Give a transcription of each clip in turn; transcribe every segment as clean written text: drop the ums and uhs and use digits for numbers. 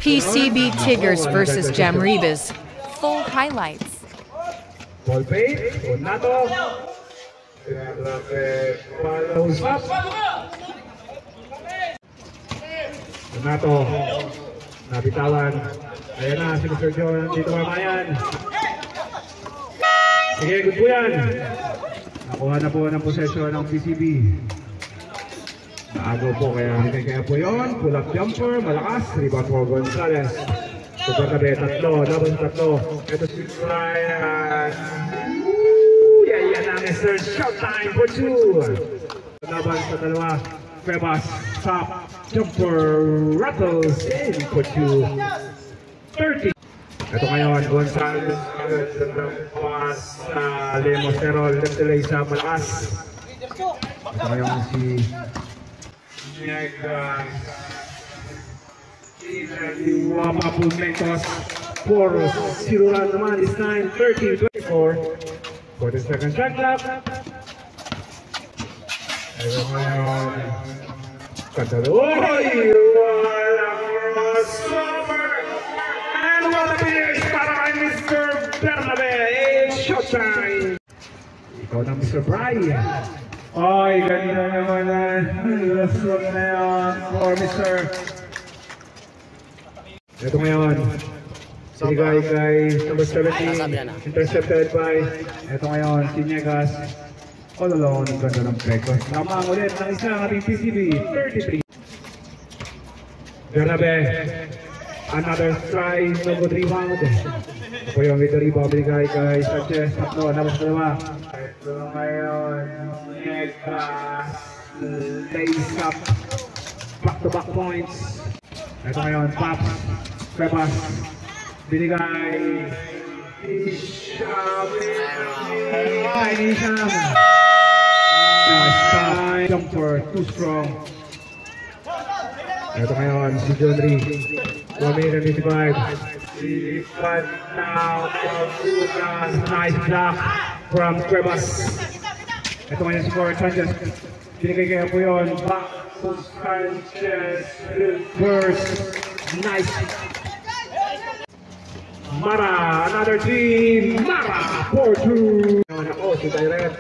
PCB Tigers versus Jamribas. Full highlights. Ball fake, Donato. Follows up. Donato. Nabitawan. Ayan na, si Mr. John. Dito mamayan. Sige, good po yan. Nakuha na po ng possession ng PCB. Naago po, kaya po yun. Pull up jumper, malakas. Rebound for Gonzalez. Super tabi, tatlo. Ito si Brian. Yan na, Mr. Showtime for 2. Laban sa dalawa. Cuevas, top, jumper, rattles in for 2. 30. Ito ngayon, Gonzalez. Pass na Lemos, pero left delay sa malakas. Ito ngayon si Wapa Pulmentos. 4-0 run naman this time. 13-24. 40-second shot clock. Ito ngayon. Kataluoy! Walang crossover! And what a finish para kay Mr. Bernabe! It's showtime! Ikaw na Mr. Brian. Ay, ganda naman na. Lasot na yan for Mr. Ito ngayon. Sinigay kay number 17. Intercepted by. Ito ngayon, Sinegas. All alone, ang ganda ng Pecos. Namang ulit ng isang ating PCB. 33. Bernabe. Another try. No good rebound. Ako yung with the rebound. Binigay kay Sanchez. Tatlo. Nabas dalawa. Ito ngayon. Lays up. Back-to-back points. Ito ngayon. Pops. Cuevas. Binigay. Isham. Isham. Nice jumper. Too strong. Ito ngayon. Si John Ree. 1 minute and 55. Silipan now. Nice block from Cuevas. Ito ngayon si Forrest Sanchez. Binigay kaya po yun. Back to Sanchez. Reverse. Nice. Mara. Another team. Mara. 4-2. Ako si Direct.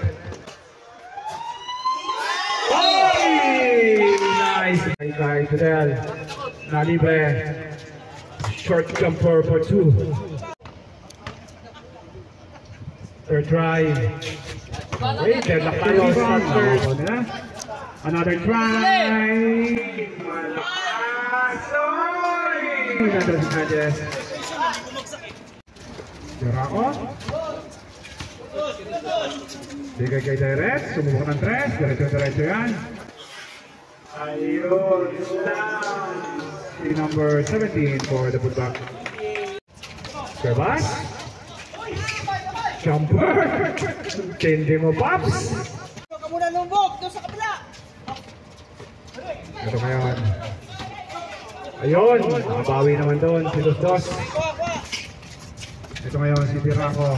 Oh! Nice. Kay Fidel. Nalibre. Short jumper for 2. Third try. Okay, deadlock tayo sa third. Another try. Another Sanchez. Jurako. Bigay kay Direct. Sumubok ng 3. Diretso yan. Ayun lang. Si number 17 for the putback. Cuevas. Jumper! Tindi mo, Pops! Ito ka muna lumbog, doon sa kabila! Ito ngayon. Ayun! Nakabawi naman doon, si Dos. Ito ngayon, si Tiraco.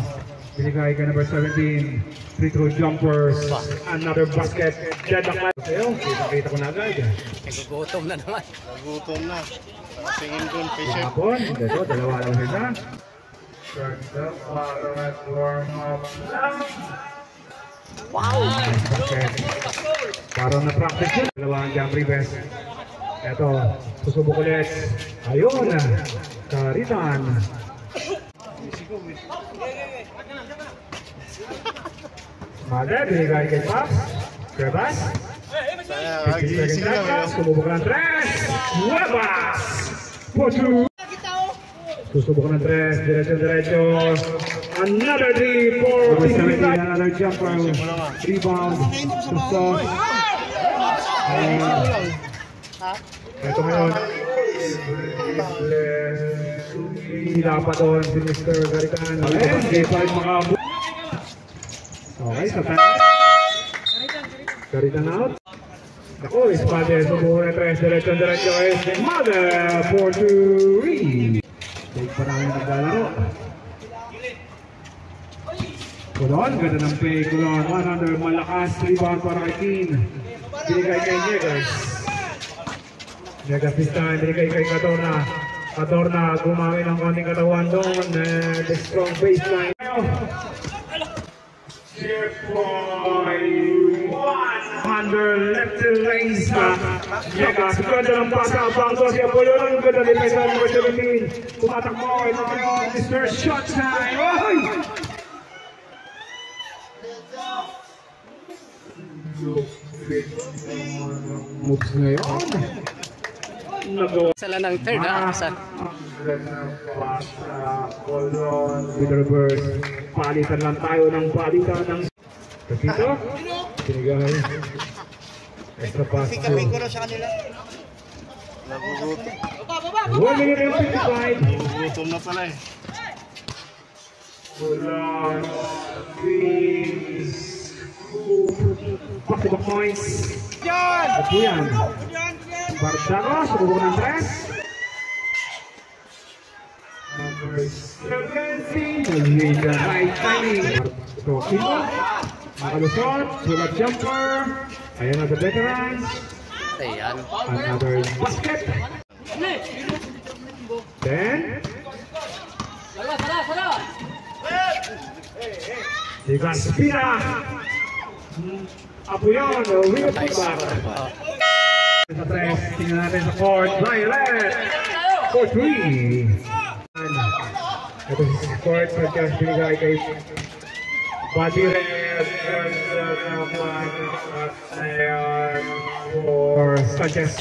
Binigay ka number 17. Free throw jumpers. Another basket. Deadlock live. Sa'yo, kita ko na agad. Nagugutom na naman. Nagugutom na. Tingin doon, Fisher. Hapon, dito, dalawa lang sila. Wow! Parang na-practice yun. Dalawang Jamribas. Eto, susubok ulit. Ayun! Karitan. Mother, binigay kay Pops. Cuevas. 50 seconds left. Sumubok ng 3. Cuevas! 4-2. Susubok ng 3, diretso. Another 3 for PCB. Another jumper. Rebound. Sustos. Ito ngayon. Hila pa doon si Mr. Garitan. Okay, sa time. Garitan out. Ako, Espade. Sumubok ng 3, diretso. Mother 4-2. Take pa namin naglalaro. Kulon, ganda ng play. Kulon, 100, malakas. Rebound para kay Teen. Binigay kay Niegas. Niegas this time, binigay kay Catona. Adorna gumamit ng konting katawan doon. The strong baseline. Checkpoint 100 left to race. Yagas, ganda ng pasa. Bangko si Apollo lang. Ganda ni Pesa number 17. Tumatakbo. Ito ngayon. Mr. Shot time. Oy! Moves ngayon. Sala ng third ha. With reverse. Palitan lang tayo ng palitan ng Kapito. Sinigay. Extra pass. Kami ko na sa kanila. Nagugutom. 1 minute and 55. Nagugutom na pala eh. Back-to-back points. Yan! At yan. Yan! Bardago, sububok ng 3. Number 17. With the right timing. Ito, Kimo. Nakalusot. Sulat jumper. Ayan na the veterans. Ayan. Another basket. Then. Ika Spina. Apo yun. Wing it back. Sa 3. Tingnan natin sa court. Violet. 4-3. Ito si court. Pagkas binigay kay Body Red. For Sanchez.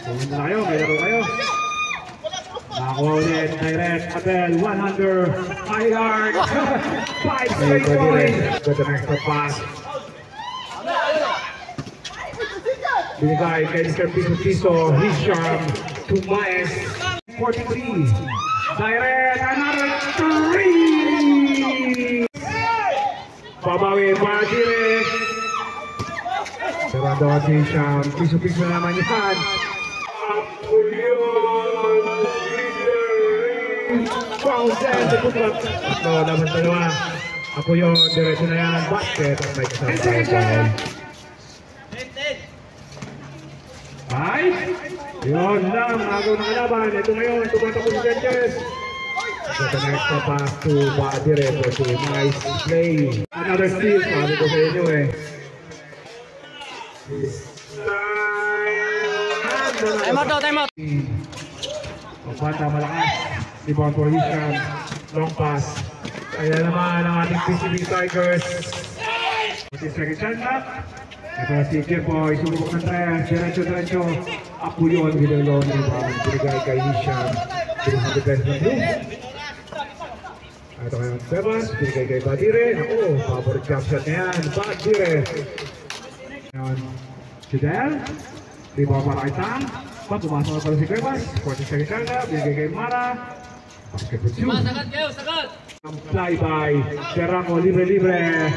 Pumunta na kayo. May laro kayo. Nakakuha ulit. Direct. Abel. 100. High yard. 5 straight points. Got an extra pass. Binigay kay Mr. Piso. Hisham. Tumaes. 43. Direct. Another 3. Babawi. Badire. Sarado at Hisham. Piso naman yan. Fountain. No, naman dalawa. Ako yun. Diretso na yan. Basket. May kasama tayo. Ay! Yun lang, agaw ng kalaban. Ito ngayon, tumatakbo si Sanchez. Ito na extra pass to Badire for to nice play. Another steal, sabi ko sa inyo eh. Time out daw, time out. Pagpata, malakas. Rebound for Hisham. Long pass. Ayan naman ang ating PCB Tigers. Ito yung second chance up. Ito na si Kepoy, sumubok ng 3, diretso. Ako yun, ginagawa ng rebound. Binigay kay Hisham. Binigay sa defense ng blue. Ito kayo ng Sebas, binigay kay Badire. Ako, favorite jump shot na yan. Badire. Ngayon, si Del. Rebound para kay Sam. Pumasok na pala si Sebas. 40 seconds na, binigay kay Mara. Basket for 2. Sagat! Ang fly-by. Geramo, libre.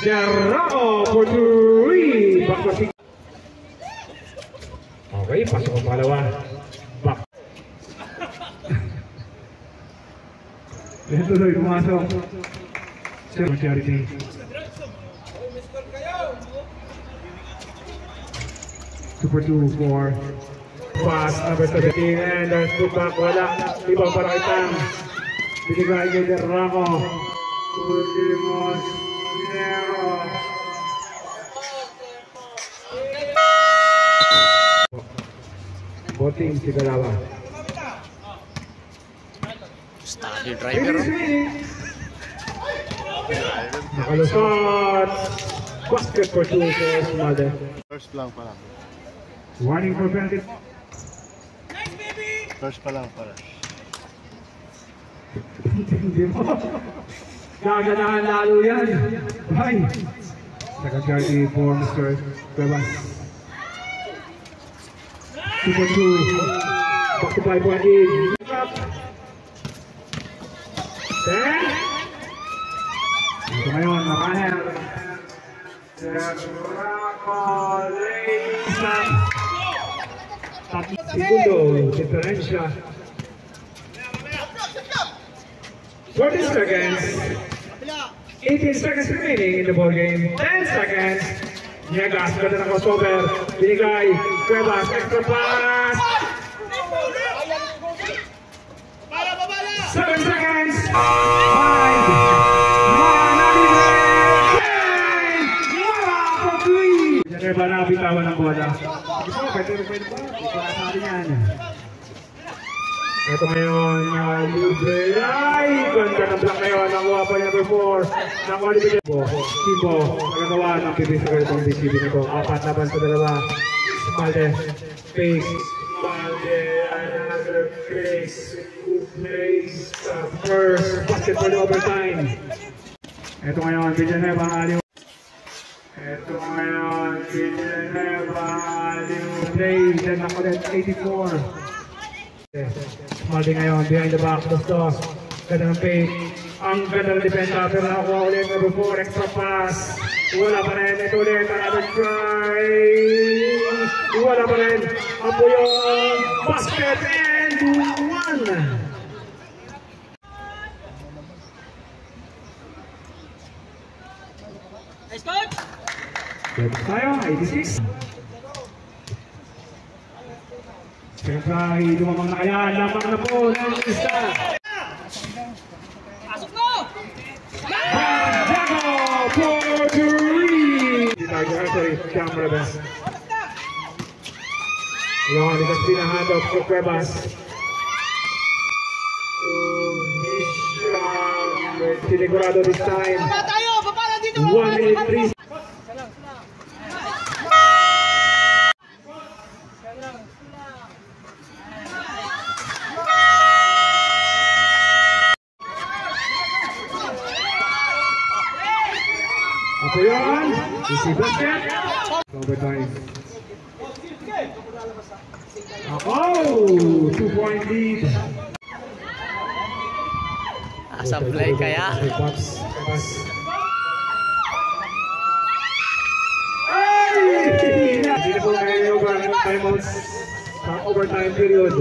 Geramo for 3. Back to 6. Okay, pasok ang pangalawa. Back. Ito tuloy, pumasok. Charity. Super 2 for pass number 17 and then scoop back, wala. Ibang para kay Tam. Binigay kay Derramo. Ultimos Nero. Boting si Galawa. Start your driver. Nakalusot. Basket for 2 for Sumade. First lang pala. Warning for penalty. First pa lang pala. Hindi mo. Gaganahan lalo yan. Bye. Second charity for Mr. Cuevas. Super 2. Back to 5-1 Then. Ito ngayon, nakaher. Segundo, diferensya. 40 seconds. 18 seconds remaining in the ball game. 10 seconds. Niegas, ganda ng crossover. Binigay. Cuevas, extra pass! 7 seconds! 5! Wala po 3! Villanueva na bitawan ng bola. Ito, pwede pa. Ito na sa atin yan. Ito ngayon, libre. Ay! Ganda ng block ngayon. Nakuha pa niya number 4. Nakuha ni Kimbo. Nagagawa ng pipis sa ganitong DCB nito. 4 laban sa 2. Smalde. Fake. Smalde. Another face. Place. First. Basket for the overtime. Ito ngayon, Villanueva. Aliw. Ito ngayon, Villanueva. Aliw. Play. Then ako ulit, 84. Smalde ngayon, behind the back, gusto. Ganda ng fake. Ang ganda ng depensa, pero nakuha ulit number 4, extra pass. Wala pa rin, ito ulit, another try. Wala pa rin. Apo yung basket and 1. Pwede tayo, 86. Siyempre, lumamang na kaya, lamang na po ng isa. Pasok mo! Santiago for 3! Tiger Artery, camera ba? Yon, it has been a handoff for Cuevas. Sinigurado this time. Baba tayo! Baba na dito! 1 minute 3. Ako yun, easy basket, overtime. Ako, 2-point lead. Asa play kaya? Ay! Hindi na po kayo yung timeouts sa overtime period.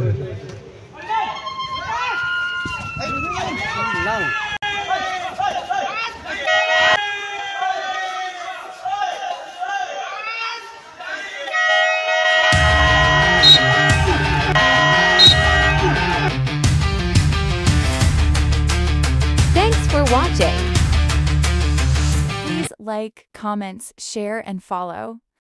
Lang. Thanks for watching. Please like, comments, share, and follow.